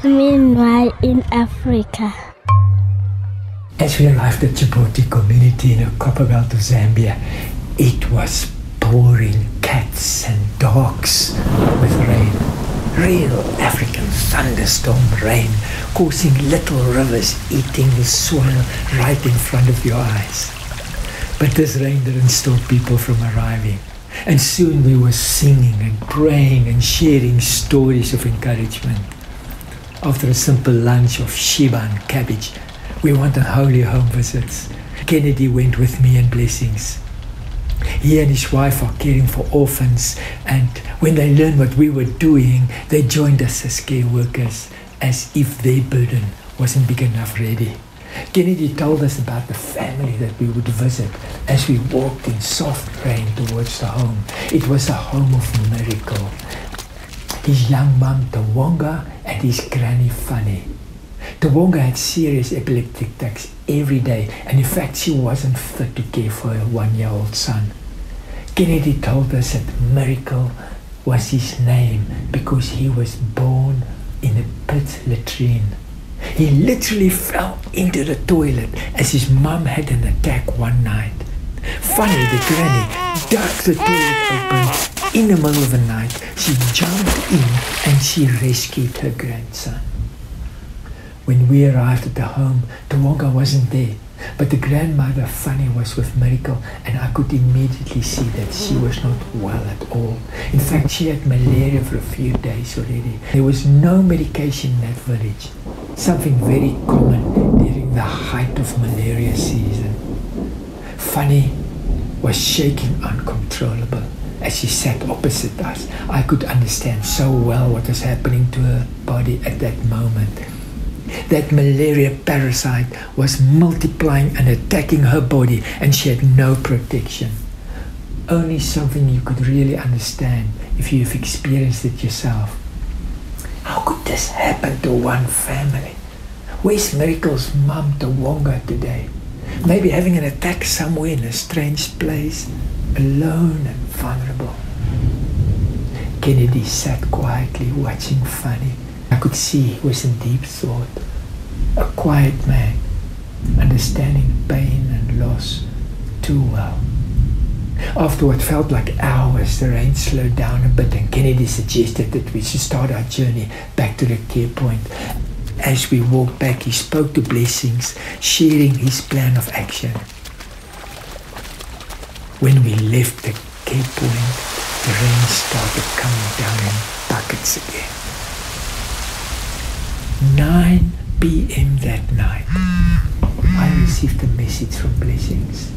Meanwhile, in Africa. As we arrived at Chipoti community in the Copperbelt of Zambia, it was pouring cats and dogs with rain. Real African thunderstorm rain, causing little rivers eating the soil right in front of your eyes. But this rain didn't stop people from arriving. And soon we were singing and praying and sharing stories of encouragement. After a simple lunch of shiba and cabbage, we went on holy home visits. Kennedy went with me and blessings. He and his wife are caring for orphans, and when they learned what we were doing, they joined us as care workers, as if their burden wasn't big enough already. Kennedy told us about the family that we would visit as we walked in soft rain towards the home. It was a home of miracle. His young mum, Tawonga, and his granny, Funny. Tawonga had serious epileptic attacks every day, and in fact she wasn't fit to care for her 1-year-old son. Kennedy told us that Miracle was his name because he was born in a pit latrine. He literally fell into the toilet as his mum had an attack one night. Funny, the granny dug the toilet open in the middle of the night. She jumped in and she rescued her grandson. When we arrived at the home, Tawonga wasn't there, but the grandmother, Funny, was with Miracle, and I could immediately see that she was not well at all. In fact, she had malaria for a few days already. There was no medication in that village, something very common during the height of malaria season. Funny was shaking uncontrollable as she sat opposite us. I could understand so well what was happening to her body at that moment. That malaria parasite was multiplying and attacking her body, and she had no protection. Only something you could really understand if you've experienced it yourself. How could this happen to one family? Where's Miracle's mum, Tawonga, today? Maybe having an attack somewhere in a strange place, alone and vulnerable. Kennedy sat quietly watching Funny. I could see he was in deep thought, a quiet man, understanding pain and loss too well. After what felt like hours, the rain slowed down a bit, and Kennedy suggested that we should start our journey back to the care point. As we walked back, he spoke to Blessings, sharing his plan of action. When we left the care point, the rain started coming down in buckets again. 9 p.m. that night, I received a message from Blessings.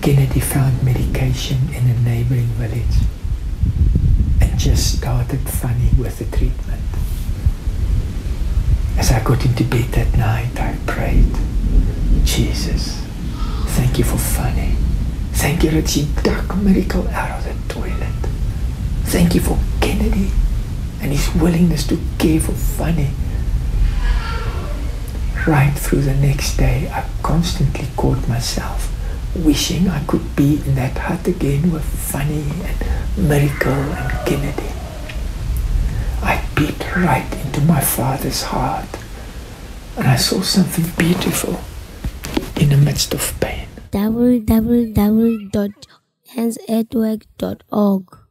Kennedy found medication in a neighboring village and just started Funny with the treatment. As I got into bed that night, I prayed, Jesus, thank you for Funny. Thank you that she dug Miracle out of the toilet. Thank you for Kennedy and his willingness to care for Funny. Right through the next day, I constantly caught myself wishing I could be in that hut again with Funny and Miracle and Kennedy. I peeped right into my father's heart, and I saw something beautiful in the midst of pain. www.handsatwork.org